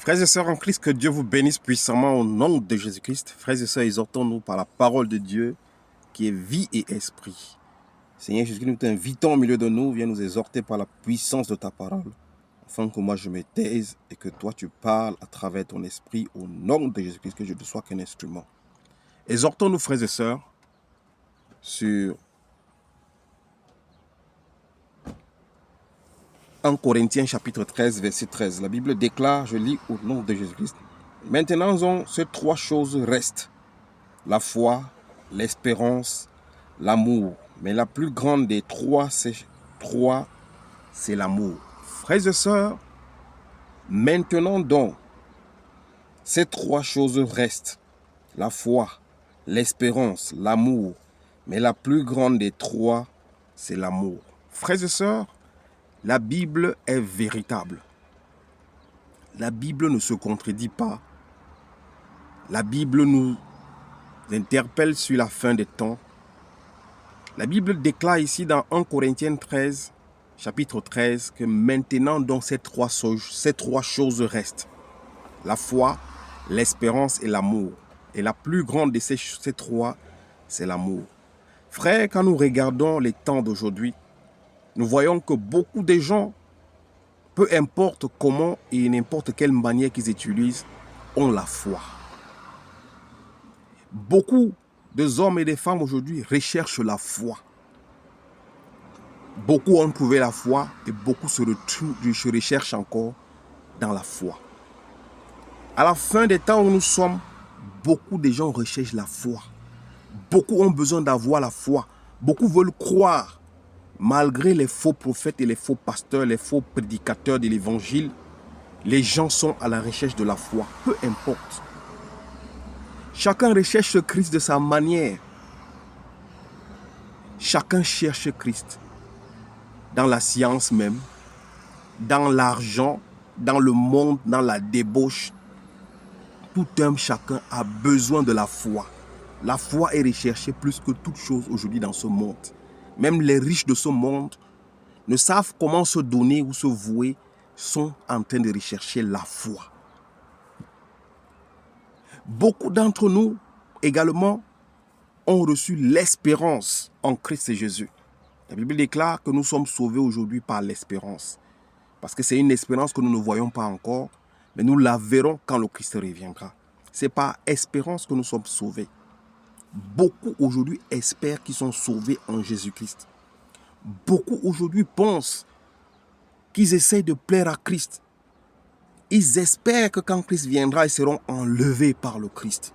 Frères et sœurs en Christ, que Dieu vous bénisse puissamment au nom de Jésus-Christ. Frères et sœurs, exhortons-nous par la parole de Dieu qui est vie et esprit. Seigneur Jésus-Christ, nous t'invitons au milieu de nous, viens nous exhorter par la puissance de ta parole, afin que moi je me taise et que toi tu parles à travers ton esprit au nom de Jésus-Christ, que je ne sois qu'un instrument. Exhortons-nous, frères et sœurs, sur 1 Corinthiens chapitre 13, verset 13. La Bible déclare, je lis au nom de Jésus-Christ. Maintenant, ces trois choses restent. La foi, l'espérance, l'amour. Mais la plus grande des trois, c'est l'amour. Frères et sœurs, maintenant donc, ces trois choses restent. La foi, l'espérance, l'amour. Mais la plus grande des trois, c'est l'amour. Frères et sœurs, la Bible est véritable. La Bible ne se contredit pas. La Bible nous interpelle sur la fin des temps. La Bible déclare ici dans 1 Corinthiens 13, chapitre 13, que maintenant donc ces trois choses restent. La foi, l'espérance et l'amour. Et la plus grande de ces trois, c'est l'amour. Frères, quand nous regardons les temps d'aujourd'hui, nous voyons que beaucoup de gens, peu importe comment et n'importe quelle manière qu'ils utilisent, ont la foi. Beaucoup d'hommes et de femmes aujourd'hui recherchent la foi. Beaucoup ont trouvé la foi et beaucoup se recherchent encore dans la foi. À la fin des temps où nous sommes, beaucoup de gens recherchent la foi. Beaucoup ont besoin d'avoir la foi. Beaucoup veulent croire. Malgré les faux prophètes et les faux pasteurs, les faux prédicateurs de l'évangile, les gens sont à la recherche de la foi. Peu importe. Chacun recherche Christ de sa manière. Chacun cherche Christ. Dans la science même, dans l'argent, dans le monde, dans la débauche. Tout homme, chacun a besoin de la foi. La foi est recherchée plus que toute chose aujourd'hui dans ce monde. Même les riches de ce monde ne savent comment se donner ou se vouer, sont en train de rechercher la foi. Beaucoup d'entre nous également ont reçu l'espérance en Christ Jésus. La Bible déclare que nous sommes sauvés aujourd'hui par l'espérance. Parce que c'est une espérance que nous ne voyons pas encore, mais nous la verrons quand le Christ reviendra. C'est par espérance que nous sommes sauvés. Beaucoup aujourd'hui espèrent qu'ils sont sauvés en Jésus-Christ. Beaucoup aujourd'hui pensent qu'ils essayent de plaire à Christ. Ils espèrent que quand Christ viendra, ils seront enlevés par le Christ.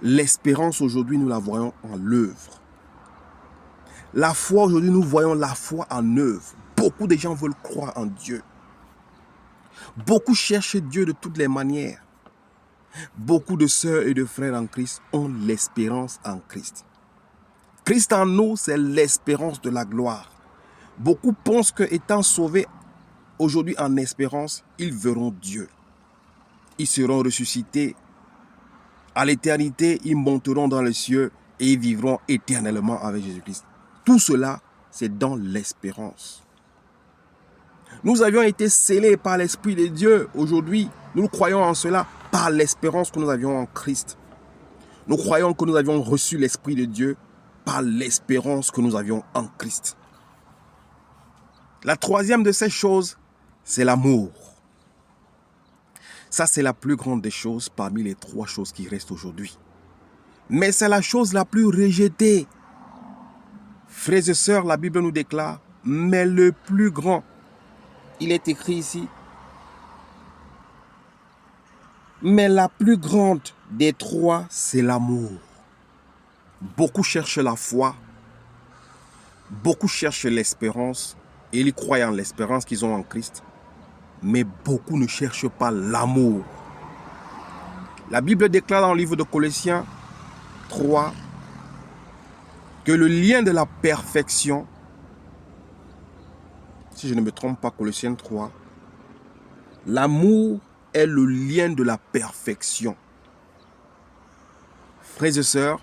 L'espérance aujourd'hui, nous la voyons en l'œuvre. La foi aujourd'hui, nous voyons la foi en œuvre. Beaucoup de gens veulent croire en Dieu. Beaucoup cherchent Dieu de toutes les manières. Beaucoup de sœurs et de frères en Christ ont l'espérance en Christ. Christ en nous, c'est l'espérance de la gloire. Beaucoup pensent qu'étant sauvés aujourd'hui en espérance, ils verront Dieu. Ils seront ressuscités. À l'éternité, ils monteront dans les cieux et ils vivront éternellement avec Jésus-Christ. Tout cela, c'est dans l'espérance. Nous avions été scellés par l'Esprit de Dieu. Aujourd'hui, nous croyons en cela par l'espérance que nous avions en Christ. Nous croyons que nous avions reçu l'Esprit de Dieu par l'espérance que nous avions en Christ. La troisième de ces choses, c'est l'amour. Ça, c'est la plus grande des choses parmi les trois choses qui restent aujourd'hui. Mais c'est la chose la plus rejetée. Frères et sœurs, la Bible nous déclare, mais le plus grand, il est écrit ici, mais la plus grande des trois, c'est l'amour. Beaucoup cherchent la foi, beaucoup cherchent l'espérance, et ils croient en l'espérance qu'ils ont en Christ. Mais beaucoup ne cherchent pas l'amour. La Bible déclare dans le livre de Colossiens 3 que le lien de la perfection, si je ne me trompe pas, Colossiens 3, l'amour est le lien de la perfection. Frères et sœurs,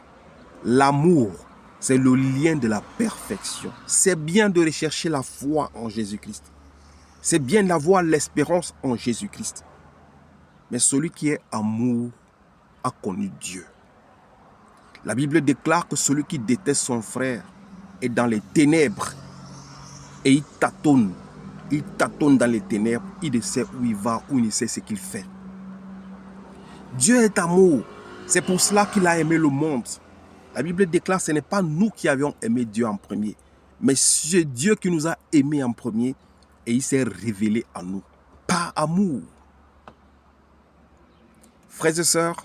l'amour, c'est le lien de la perfection. C'est bien de rechercher la foi en Jésus-Christ. C'est bien d'avoir l'espérance en Jésus-Christ. Mais celui qui est amour a connu Dieu. La Bible déclare que celui qui déteste son frère est dans les ténèbres et il tâtonne. Il tâtonne dans les ténèbres, il ne sait où il va, où il ne sait ce qu'il fait. Dieu est amour. C'est pour cela qu'il a aimé le monde. La Bible déclare que ce n'est pas nous qui avions aimé Dieu en premier, mais c'est Dieu qui nous a aimés en premier et il s'est révélé à nous. Par amour. Frères et sœurs,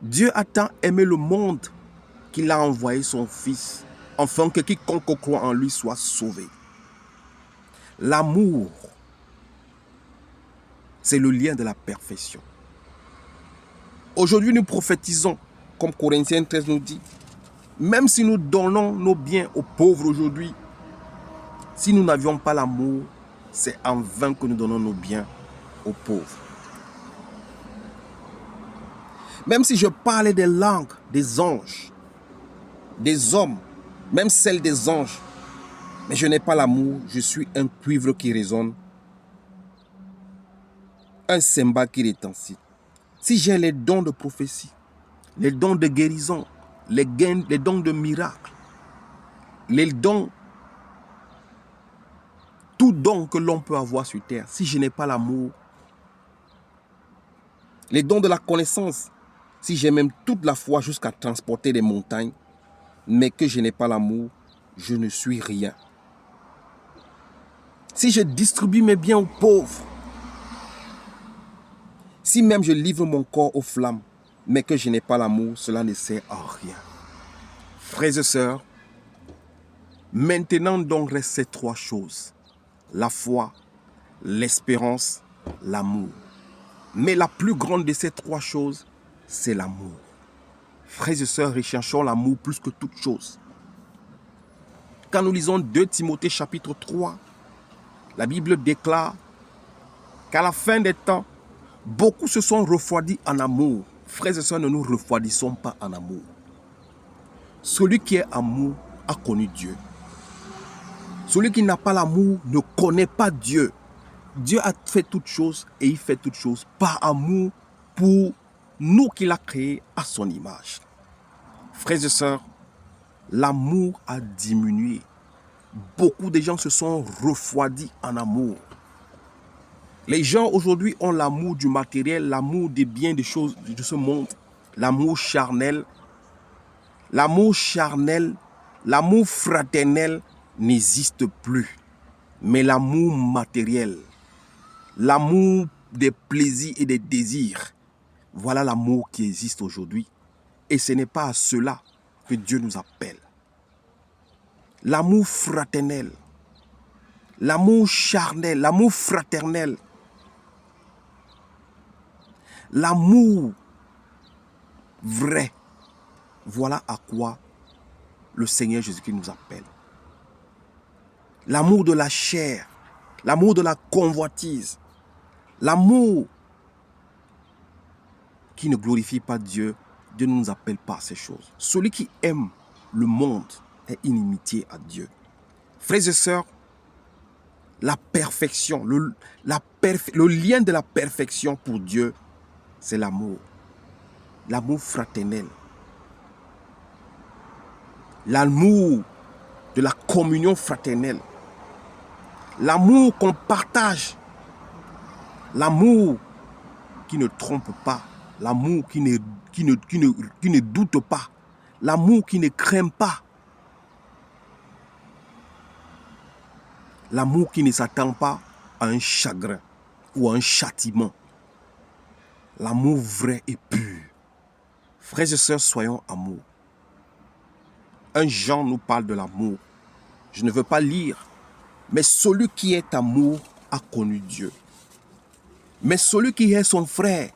Dieu a tant aimé le monde qu'il a envoyé son Fils, afin que quiconque croit en lui soit sauvé. L'amour, c'est le lien de la perfection. Aujourd'hui, nous prophétisons, comme Corinthiens 13 nous dit, même si nous donnons nos biens aux pauvres aujourd'hui, si nous n'avions pas l'amour, c'est en vain que nous donnons nos biens aux pauvres. Même si je parlais des langues des anges, des hommes, même celles des anges, mais je n'ai pas l'amour, je suis un cuivre qui résonne, un cymbale qui retentit. Si j'ai les dons de prophétie, les dons de guérison, les dons de miracle, les dons, tout don que l'on peut avoir sur terre, si je n'ai pas l'amour, les dons de la connaissance, si j'ai même toute la foi jusqu'à transporter des montagnes, mais que je n'ai pas l'amour, je ne suis rien. Si je distribue mes biens aux pauvres, si même je livre mon corps aux flammes, mais que je n'ai pas l'amour, cela ne sert à rien. Frères et sœurs, maintenant donc reste ces trois choses. La foi, l'espérance, l'amour. Mais la plus grande de ces trois choses, c'est l'amour. Frères et sœurs, recherchons l'amour plus que toute chose. Quand nous lisons 2 Timothée chapitre 3, la Bible déclare qu'à la fin des temps, beaucoup se sont refroidis en amour. Frères et sœurs, ne nous refroidissons pas en amour. Celui qui est amour a connu Dieu. Celui qui n'a pas l'amour ne connaît pas Dieu. Dieu a fait toutes choses et il fait toutes choses par amour pour nous qu'il a créés à son image. Frères et sœurs, l'amour a diminué. Beaucoup de gens se sont refroidis en amour. Les gens aujourd'hui ont l'amour du matériel, l'amour des biens, des choses de ce monde, l'amour charnel. L'amour charnel, l'amour fraternel n'existe plus. Mais l'amour matériel, l'amour des plaisirs et des désirs, voilà l'amour qui existe aujourd'hui. Et ce n'est pas à cela que Dieu nous appelle. L'amour fraternel, l'amour charnel, l'amour fraternel, l'amour vrai, voilà à quoi le Seigneur Jésus-Christ nous appelle. L'amour de la chair, l'amour de la convoitise, l'amour qui ne glorifie pas Dieu, Dieu ne nous appelle pas à ces choses. Celui qui aime le monde est inimitié à Dieu. Frères et sœurs, la perfection, le lien de la perfection pour Dieu, c'est l'amour. L'amour fraternel. L'amour de la communion fraternelle. L'amour qu'on partage. L'amour qui ne trompe pas. L'amour qui ne doute pas. L'amour qui ne craint pas. L'amour qui ne s'attend pas à un chagrin ou à un châtiment. L'amour vrai et pur. Frères et sœurs, soyons amour. Un Jean nous parle de l'amour. Je ne veux pas lire. Mais celui qui est amour a connu Dieu. Mais celui qui est son frère,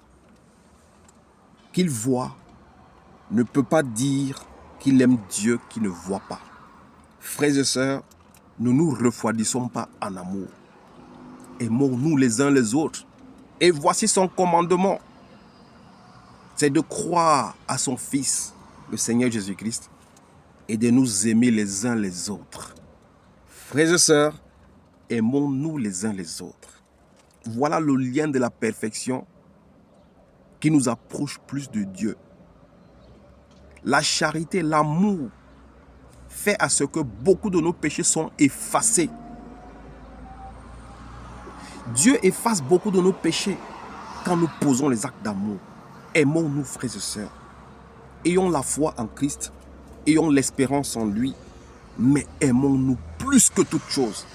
qu'il voit, ne peut pas dire qu'il aime Dieu qui ne voit pas. Frères et sœurs, ne nous refroidissons pas en amour. Aimons-nous les uns les autres. Et voici son commandement. C'est de croire à son Fils, le Seigneur Jésus-Christ, et de nous aimer les uns les autres. Frères et sœurs, aimons-nous les uns les autres. Voilà le lien de la perfection qui nous approche plus de Dieu. La charité, l'amour, fait à ce que beaucoup de nos péchés sont effacés. Dieu efface beaucoup de nos péchés quand nous posons les actes d'amour. Aimons-nous, frères et sœurs. Ayons la foi en Christ, ayons l'espérance en lui, mais aimons-nous plus que toute chose.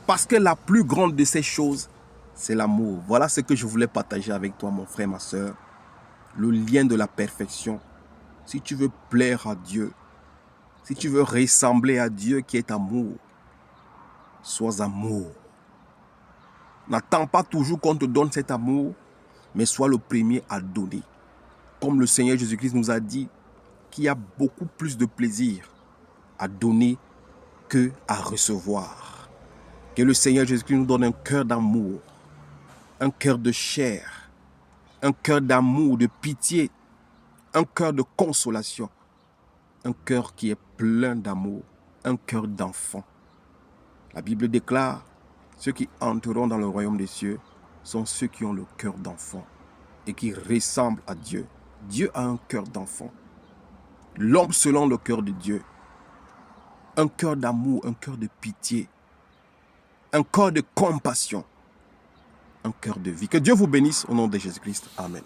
Parce que la plus grande de ces choses, c'est l'amour. Voilà ce que je voulais partager avec toi, mon frère, ma sœur. Le lien de la perfection. Si tu veux plaire à Dieu, si tu veux ressembler à Dieu qui est amour, sois amour. N'attends pas toujours qu'on te donne cet amour, mais sois le premier à donner. Comme le Seigneur Jésus-Christ nous a dit qu'il y a beaucoup plus de plaisir à donner que à recevoir. Que le Seigneur Jésus-Christ nous donne un cœur d'amour, un cœur de chair, un cœur d'amour, de pitié, un cœur de consolation, un cœur qui est plein d'amour, un cœur d'enfant. La Bible déclare, ceux qui entreront dans le royaume des cieux sont ceux qui ont le cœur d'enfant et qui ressemblent à Dieu. Dieu a un cœur d'enfant. L'homme selon le cœur de Dieu. Un cœur d'amour, un cœur de pitié, un cœur de compassion, un cœur de vie. Que Dieu vous bénisse au nom de Jésus-Christ. Amen.